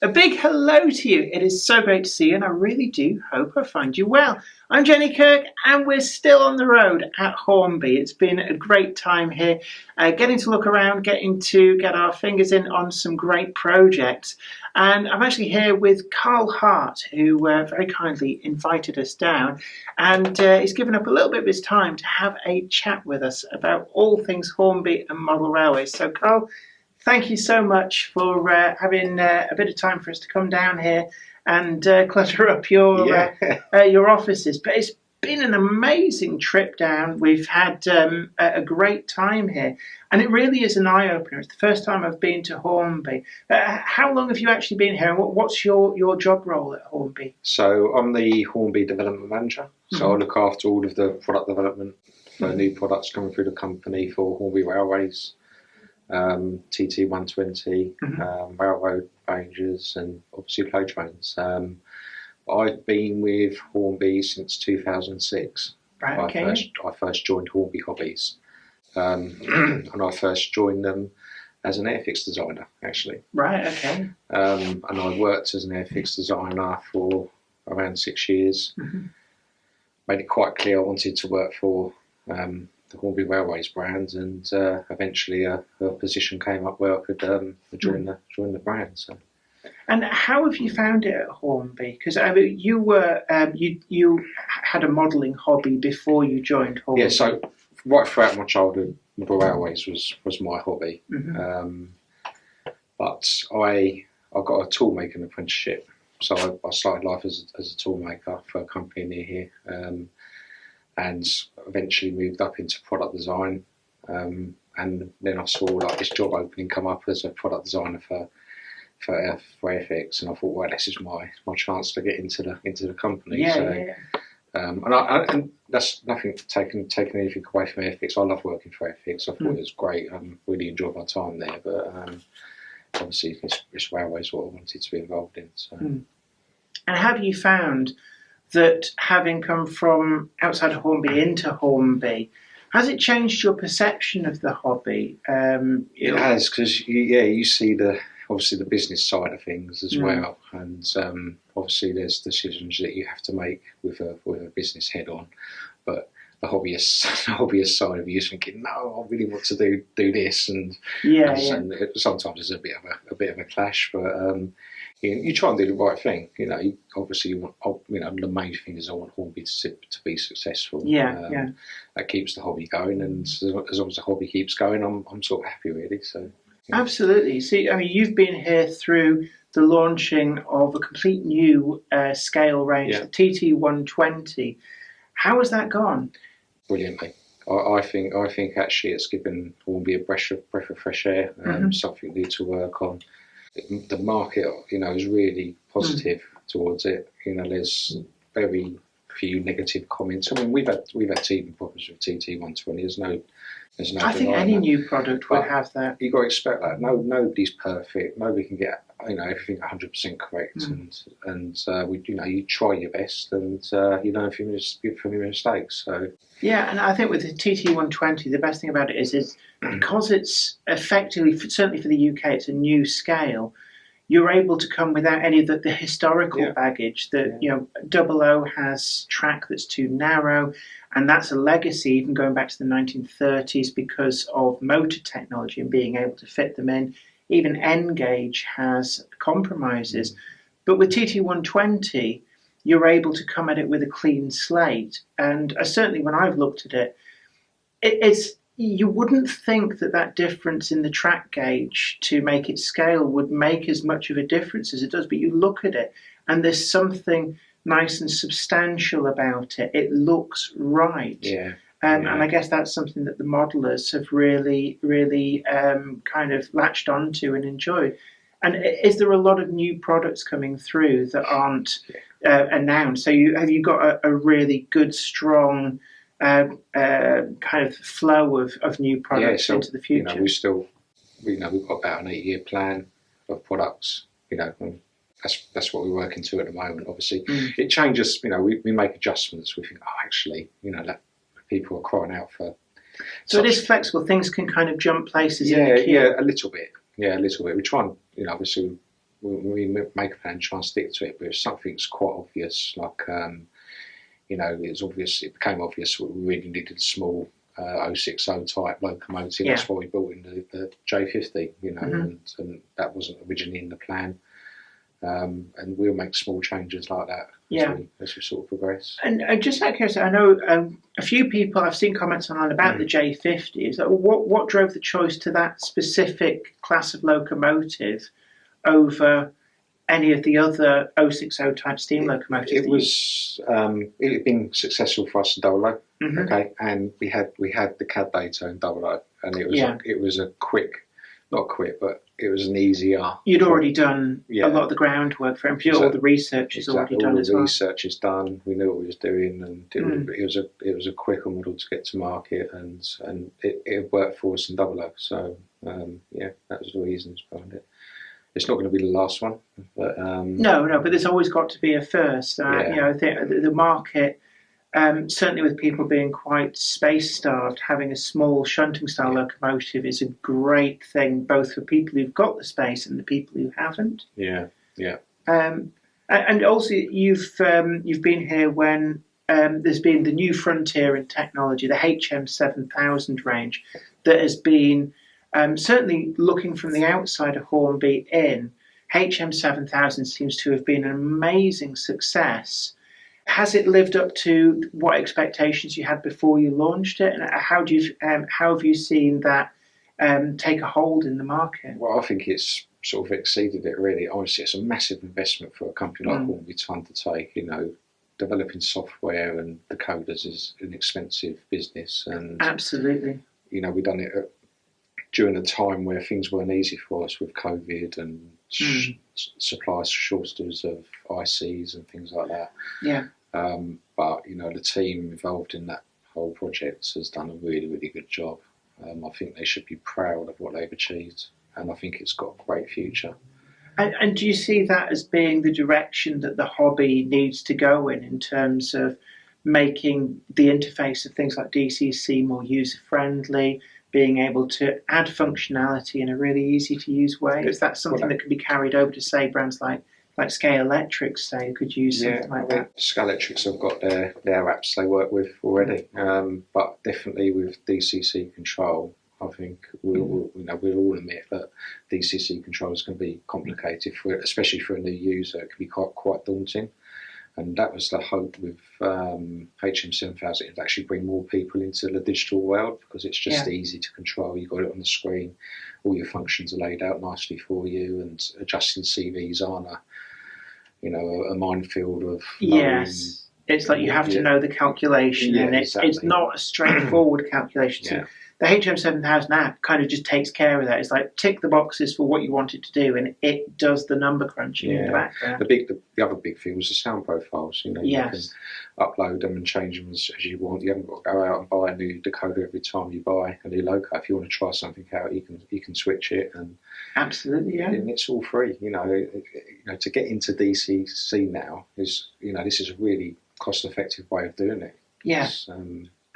A big hello to you. It is so great to see you, and I really do hope I find you well. I'm Jenny Kirk, and we're still on the road at Hornby. It's been a great time here, getting to look around, getting to get our fingers in on some great projects. And I'm actually here with Carl Hart, who very kindly invited us down, and he's given up a little bit of his time to have a chat with us about all things Hornby and model railways. So, Carl, thank you so much for having a bit of time for us to come down here and clutter up your offices. But it's been an amazing trip down. We've had a great time here, and it really is an eye opener. It's the first time I've been to Hornby. How long have you actually been here, and what's your job role at Hornby? So I'm the Hornby development manager. So I look after all of the product development for new products coming through the company for Hornby Railways. TT 120, railroad ranges, and obviously flow trains. I've been with Hornby since 2006. Right, okay. I first joined Hornby Hobbies, and I first joined them as an airfix designer, actually. Right, okay. And I worked as an airfix designer for around 6 years. Made it quite clear I wanted to work for the Hornby Railways brand, and eventually a position came up where I could join the brand. So. And how have you found it at Hornby? Because you were you had a modelling hobby before you joined Hornby. Yeah, so right throughout my childhood, model railways was my hobby. But I got a tool making apprenticeship, so I started life as a tool maker for a company near here. And eventually moved up into product design, and then I saw like this job opening come up as a product designer for FX, and I thought, well, this is my chance to get into the company. And that's nothing taking anything away from FX. I love working for FX. I thought it was great. Really enjoyed my time there, but obviously this railway is what I wanted to be involved in. So. And have you found that having come from outside of Hornby into Hornby, has it changed your perception of the hobby? It has, because you see obviously the business side of things as well, and obviously there's decisions that you have to make with a business head on, but the hobbyist side of you is thinking, no, I really want to do this, and sometimes there's a bit of a clash, but. You try and do the right thing, obviously you want, the main thing is I want Hornby to be successful. That keeps the hobby going, and as long as the hobby keeps going, I'm sort of happy, really. So Absolutely. See, you've been here through the launching of a complete new scale range, the TT 120. How has that gone? Brilliantly. I think actually it's given Hornby a breath of fresh air, something new to work on. The market, is really positive towards it. There's very few negative comments. I mean, we've had teething problems with TT 120. There's no. I think any new product would have that. You've got to expect that. Nobody's perfect. Nobody can get everything 100% correct. And you try your best, and you learn from your mistakes. So. Yeah, and I think with the TT 120, the best thing about it is because it's effectively, certainly for the UK, it's a new scale. You're able to come without any of the historical baggage that 00 has track that's too narrow, and that's a legacy even going back to the 1930s because of motor technology and being able to fit them in. Even N gauge has compromises, but with TT 120. You're able to come at it with a clean slate. And certainly when I've looked at it, it's you wouldn't think that difference in the track gauge to make it scale would make as much of a difference as it does. But you look at it and there's something nice and substantial about it. It looks right. And I guess that's something that the modelers have really, really kind of latched onto and enjoyed. And is there a lot of new products coming through that aren't announced? So have you got a really good, strong kind of flow of new products into the future? We've got about an 8-year plan of products. And that's what we're working to at the moment. Obviously, it changes. We make adjustments. We think, actually, that people are crying out for. So it is flexible. Things can kind of jump places. A little bit. Yeah, a little bit. We try and, obviously, we make a plan, try and stick to it. But if something's quite obvious, like it's obvious, it became obvious that we really needed a small 060 type locomotive. Yeah. That's why we brought in the J50, and that wasn't originally in the plan. And we'll make small changes like that as we sort of progress. And just out of curiosity, I know a few people, I've seen comments online about the J50. So what drove the choice to that specific class of locomotive over any of the other 060 type steam locomotives? It had been successful for us in Dolo, okay, and we had the CAD data in Dolo, and it was a quick, not quick, but it was an easier. You'd already done a lot of the groundwork for it. All the research is already done as well. All the research is done. We knew what we was doing, and it was a quicker model to get to market, and it worked for us in Dolo. So that was the reasons behind it. It's not going to be the last one, but no, but there's always got to be a first. I think the market, certainly with people being quite space starved, having a small shunting style locomotive is a great thing, both for people who've got the space and the people who haven't. Yeah. And also you've been here when there's been the new frontier in technology, the HM7000 range, that has been. Certainly looking from the outside of Hornby in, HM7000 seems to have been an amazing success. Has it lived up to what expectations you had before you launched it? And how have you seen that take a hold in the market? Well, I think it's sort of exceeded it really. Honestly, it's a massive investment for a company like Hornby to undertake. Developing software and decoders is an expensive business. And absolutely. We've done it during a time where things weren't easy for us with COVID and supply shortages of ICs and things like that. Yeah. But the team involved in that whole project has done a really, really good job. I think they should be proud of what they've achieved, and I think it's got a great future. And do you see that as being the direction that the hobby needs to go in terms of making the interface of things like DCC more user-friendly, being able to add functionality in a really easy-to-use way? Is that something that could be carried over to, say, brands like Scale Electrics, say, could use something like that? Scale Electrics have got their apps they work with already, but definitely with DCC control, I think we'll all admit that DCC control is going to be complicated, especially for a new user. It can be quite daunting. And that was the hope with HM7000, to actually bring more people into the digital world, because it's just easy to control. You've got it on the screen, all your functions are laid out nicely for you, and adjusting CVs aren't a minefield of... Yes, it's like you have to know the calculation, and it's not a straightforward calculation. So the HM7000 app kind of just takes care of that. It's like tick the boxes for what you want it to do, and it does the number crunching in the background. The other big thing was the sound profiles. You can upload them and change them as you want. You haven't got to go out and buy a new decoder every time you buy a new loco. If you want to try something out, you can switch it. And absolutely, and it's all free. To get into DCC now is this is a really cost-effective way of doing it. Yeah.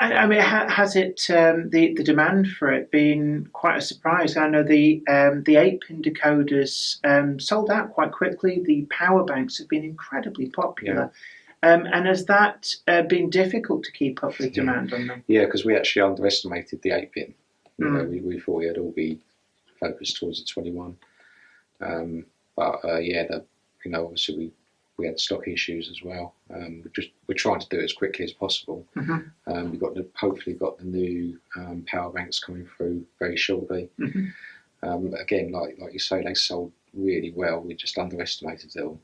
I mean, has it the demand for it been quite a surprise? I know the 8-pin decoders sold out quite quickly. The power banks have been incredibly popular. And has that been difficult to keep up with demand on them? Yeah, because we actually underestimated the 8-pin. We thought it'd all be focused towards the 21. Obviously we had stock issues as well. We're trying to do it as quickly as possible. We've hopefully got the new power banks coming through very shortly. Again, like you say, they sold really well. We just underestimated it all.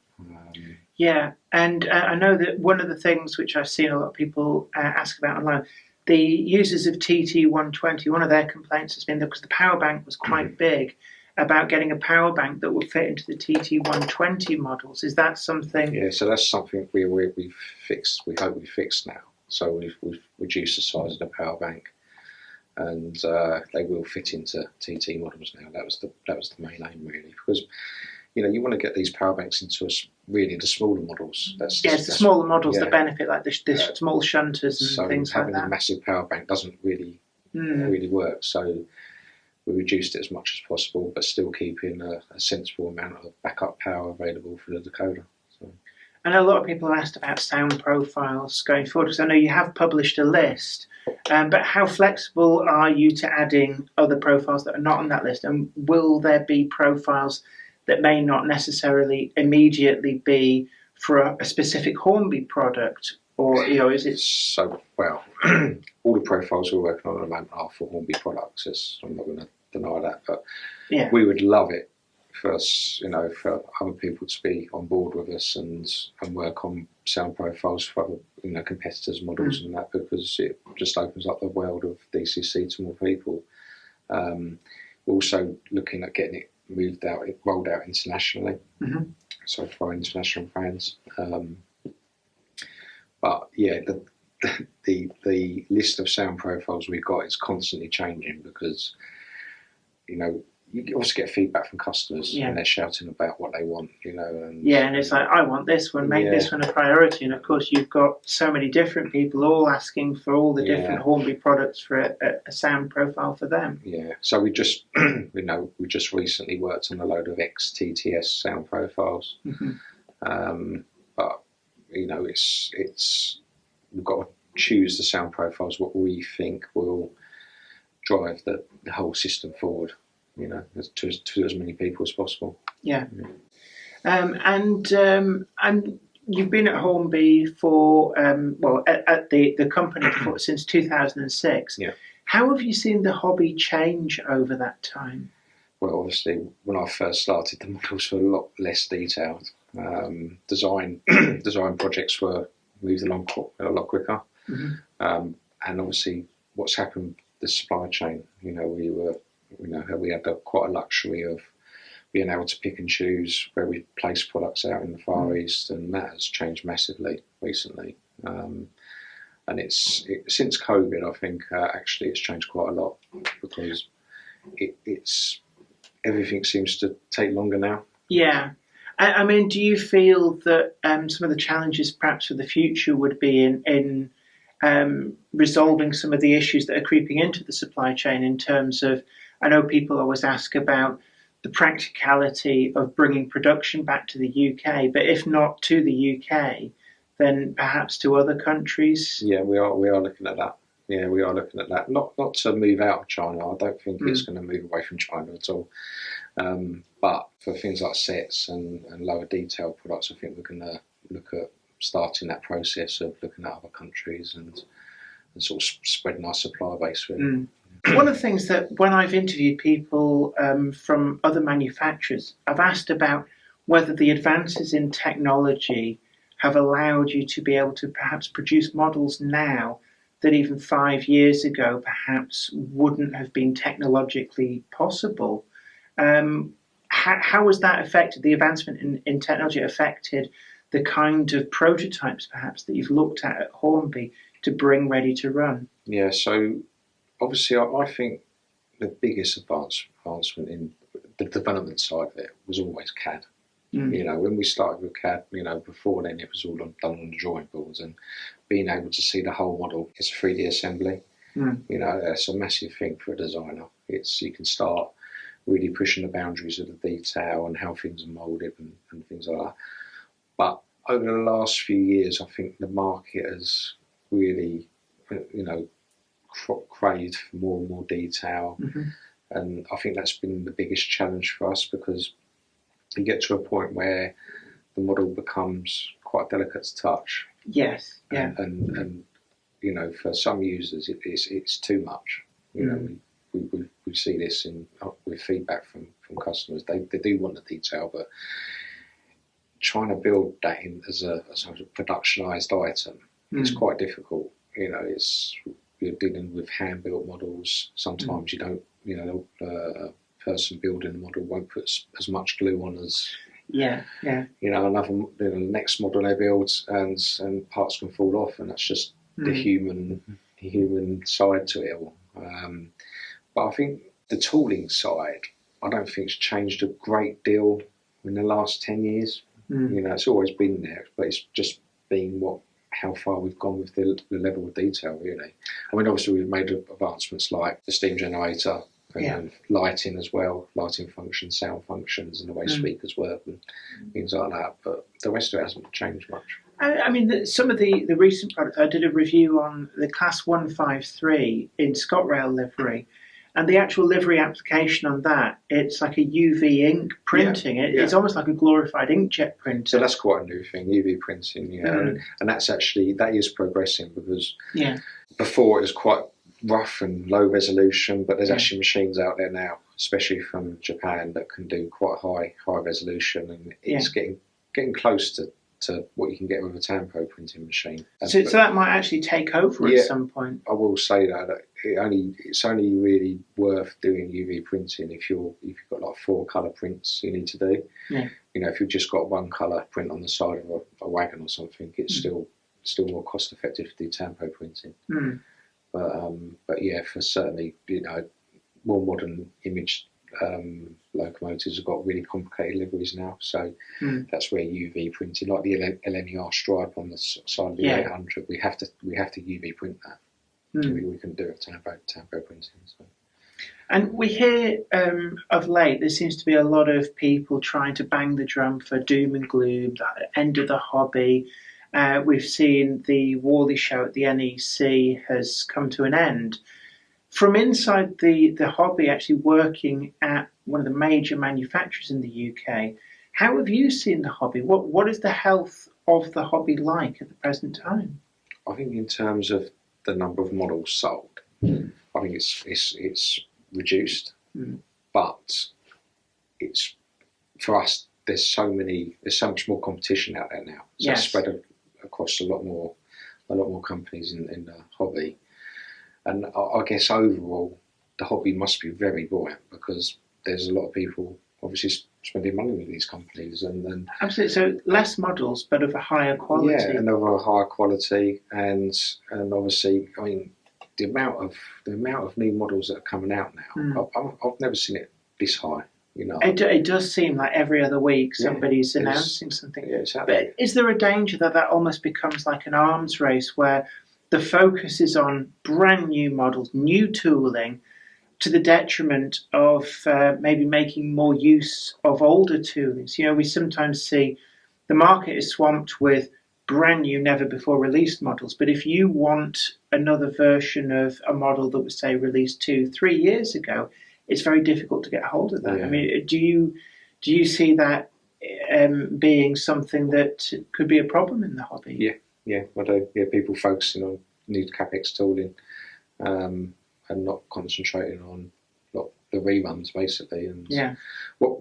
And I know that one of the things which I've seen a lot of people ask about online, the users of TT120, one of their complaints has been that because the power bank was quite big, about getting a power bank that would fit into the TT120 models. Is that something? Yeah, so that's something we've fixed. We hope we've fixed now. So we've reduced the size of the power bank, and they will fit into TT models now. That was the main aim really, because you want to get these power banks into the smaller models. It's the smaller models that benefit, like the small shunters and things like that. So having a massive power bank doesn't really work. So we reduced it as much as possible, but still keeping a sensible amount of backup power available for the decoder. So. I know a lot of people have asked about sound profiles going forward, because I know you have published a list, but how flexible are you to adding other profiles that are not on that list? And will there be profiles that may not necessarily immediately be for a specific Hornby product? Or, is it... So, well, all the profiles we're working on at the moment are for Hornby products. I'm not going to deny that, but we would love it for us, for other people to be on board with us and work on sound profiles for other, competitors' models and that, because it just opens up the world of DCC to more people. We're also looking at getting it rolled out internationally, so for our international brands. But yeah, the list of sound profiles we've got is constantly changing, because you also get feedback from customers and they're shouting about what they want, and it's like, I want this one, make this one a priority. And of course, you've got so many different people all asking for all the different Hornby products for a sound profile for them. Yeah, so we just, we just recently worked on a load of XTTS sound profiles, but it's we've got to choose the sound profiles what we think will drive the whole system forward. To as many people as possible. And you've been at Hornby for at the company since 2006. How have you seen the hobby change over that time? Well, obviously, when I first started, the models were a lot less detailed. Design projects were moved along a lot quicker, and obviously, what's happened the supply chain. We had quite a luxury of being able to pick and choose where we place products out in the Far East, and that has changed massively recently. And since COVID, I think actually it's changed quite a lot, because it's everything seems to take longer now. Yeah. I mean, do you feel that some of the challenges perhaps for the future would be in resolving some of the issues that are creeping into the supply chain in terms of, I know people always ask about the practicality of bringing production back to the UK, but if not to the UK, then perhaps to other countries? Yeah, we are looking at that. Yeah, we are looking at that. Not to move out of China. I don't think it's going to move away from China at all. But for things like sets and lower detail products, I think we're going to look at starting that process of looking at other countries and sort of spreading our supply base. Really. One of the things that when I've interviewed people from other manufacturers, I've asked about whether the advances in technology have allowed you to be able to perhaps produce models now that even 5 years ago perhaps wouldn't have been technologically possible. How has that affected, the advancement in technology affected the kind of prototypes perhaps that you've looked at Hornby to bring ready to run? Yeah, so obviously I think the biggest advancement in the development side of it was always CAD. When we started with CAD, before then it was all done on the drawing boards, and being able to see the whole model as a 3D assembly, that's a massive thing for a designer. You can start really pushing the boundaries of the detail and how things are moulded and things like that. But over the last few years, I think the market has really, craved for more and more detail. And I think that's been the biggest challenge for us, because you get to a point where the model becomes quite delicate to touch. Yes, yeah. And for some users, it's too much. We see this with feedback from customers. They do want the detail, but trying to build that in as a sort of productionized item is quite difficult. You're dealing with hand-built models. Sometimes you don't, a person building the model won't put as much glue on as the next model they build, and parts can fall off, and that's just the human side to it all. But I think the tooling side, I don't think it's changed a great deal in the last 10 years. It's always been there, but it's just been how far we've gone with the level of detail, really. I mean, obviously we've made advancements like the steam generator, and lighting as well, lighting functions, sound functions, and the way speakers work and things like that. But the rest of it hasn't changed much. I mean, some of the recent products, I did a review on the Class 153 in ScotRail livery, and the actual livery application on that, it's like a UV ink printing. It's almost like a glorified inkjet printer. So that's quite a new thing, UV printing, and that's actually, that is progressing, because before it was quite rough and low resolution, but there's actually machines out there now, especially from Japan, that can do quite high resolution, and it's getting close to what you can get with a Tampo printing machine. So that might actually take over at some point. I will say that it's only really worth doing UV printing if you've got like 4 colour prints you need to do. Yeah. You know, if you've just got 1 colour print on the side of a wagon or something, it's still more cost effective to do Tampo printing. But yeah, for certainly, you know, more modern image locomotives have got really complicated liveries now, so that's where UV printing, like the LNER stripe on the side of the 800, we have to UV print that. We can do it Tampo printing. So. And we hear of late, there seems to be a lot of people trying to bang the drum for doom and gloom, the end of the hobby. We've seen the Worley show at the NEC has come to an end. From inside the hobby, actually working at one of the major manufacturers in the UK, how have you seen the hobby? What is the health of the hobby like at the present time? I think in terms of the number of models sold, I think it's reduced, but it's, for us, there's so much more competition out there now. So it's spread across a lot more companies in the hobby. And I guess overall, the hobby must be very buoyant, because there's a lot of people obviously spending money with these companies, and absolutely. So less models, but of a higher quality. Yeah, and of a higher quality, and obviously, I mean, the amount of new models that are coming out now, I've never seen it this high. You know, it does seem like every other week somebody's announcing something. Yeah, but is there a danger that almost becomes like an arms race, where the focus is on brand new models, new tooling, to the detriment of maybe making more use of older toolings? You know, we sometimes see the market is swamped with brand new, never before released models. But if you want another version of a model that was, say, released 2-3 years ago, it's very difficult to get hold of that. I mean, do you see that being something that could be a problem in the hobby? Yeah, I do. Yeah, people focusing on new capex tooling, and not concentrating on the reruns basically. And what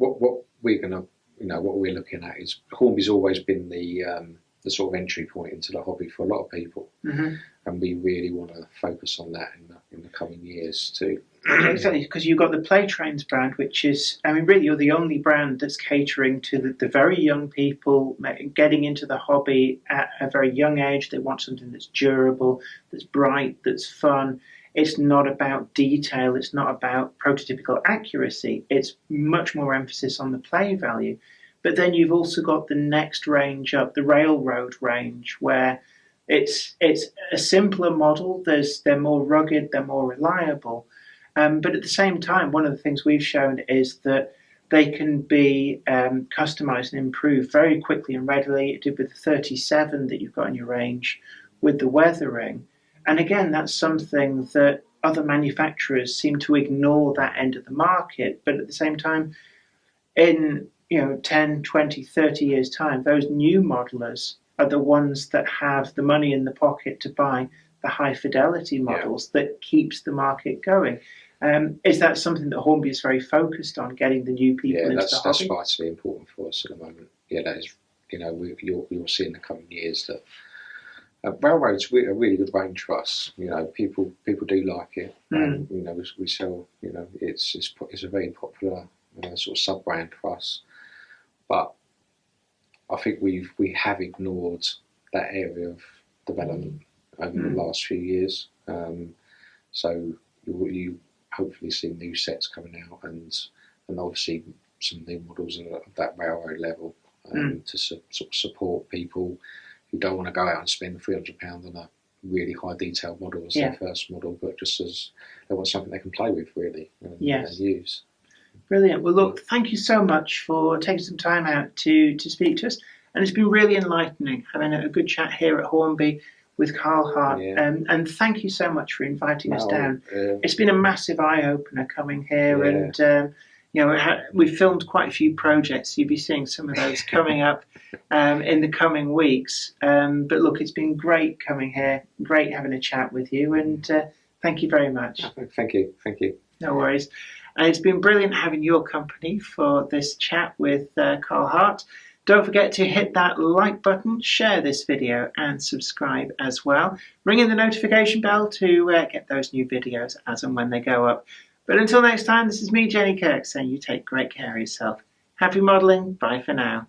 we're gonna, what we're looking at is, Hornby's always been the sort of entry point into the hobby for a lot of people, and we really want to focus on that in the coming years too. Exactly, because you've got the Playtrains brand, which is, I mean, really you're the only brand that's catering to the very young people getting into the hobby at a very young age. They want something that's durable, that's bright, that's fun. It's not about detail, it's not about prototypical accuracy. It's much more emphasis on the play value. But then you've also got the next range up, the Railroad range, where it's a simpler model. They're more rugged, they're more reliable. But at the same time, one of the things we've shown is that they can be customized and improved very quickly and readily. It did with the 37 that you've got in your range, with the weathering. And again, that's something that other manufacturers seem to ignore, that end of the market. But at the same time, in 10, 20, 30 years' time, those new modelers are the ones that have the money in the pocket to buy the high fidelity models that keeps the market going. Is that something that Hornby is very focused on, getting the new people into the hobby? That's vitally important for us at the moment. Yeah, that is, you'll see in the coming years that Railroad's a really good range for us. People do like it. We sell. It's a very popular sort of sub brand for us. But I think we have ignored that area of development over the last few years. So you hopefully see new sets coming out, and obviously some new models at that Railroad level to sort of support people who don't want to go out and spend £300 really high detailed model as Yeah. their first model, but just as they want something they can play with really Yes. and use. Brilliant. Well, look, thank you so much for taking some time out to speak to us. And it's been really enlightening having a good chat here at Hornby with Carl Hart. Yeah. And thank you so much for inviting us No, down. It's been a massive eye-opener coming here. Yeah. And, you know, we've filmed quite a few projects. You'll be seeing some of those coming up in the coming weeks. But look, it's been great coming here. Great having a chat with you. And thank you very much. Thank you. No worries. And it's been brilliant having your company for this chat with Carl Hart. Don't forget to hit that like button, share this video and subscribe as well. Ring in the notification bell to get those new videos as and when they go up. But until next time, this is me, Jenny Kirk, saying you take great care of yourself. Happy modelling. Bye for now.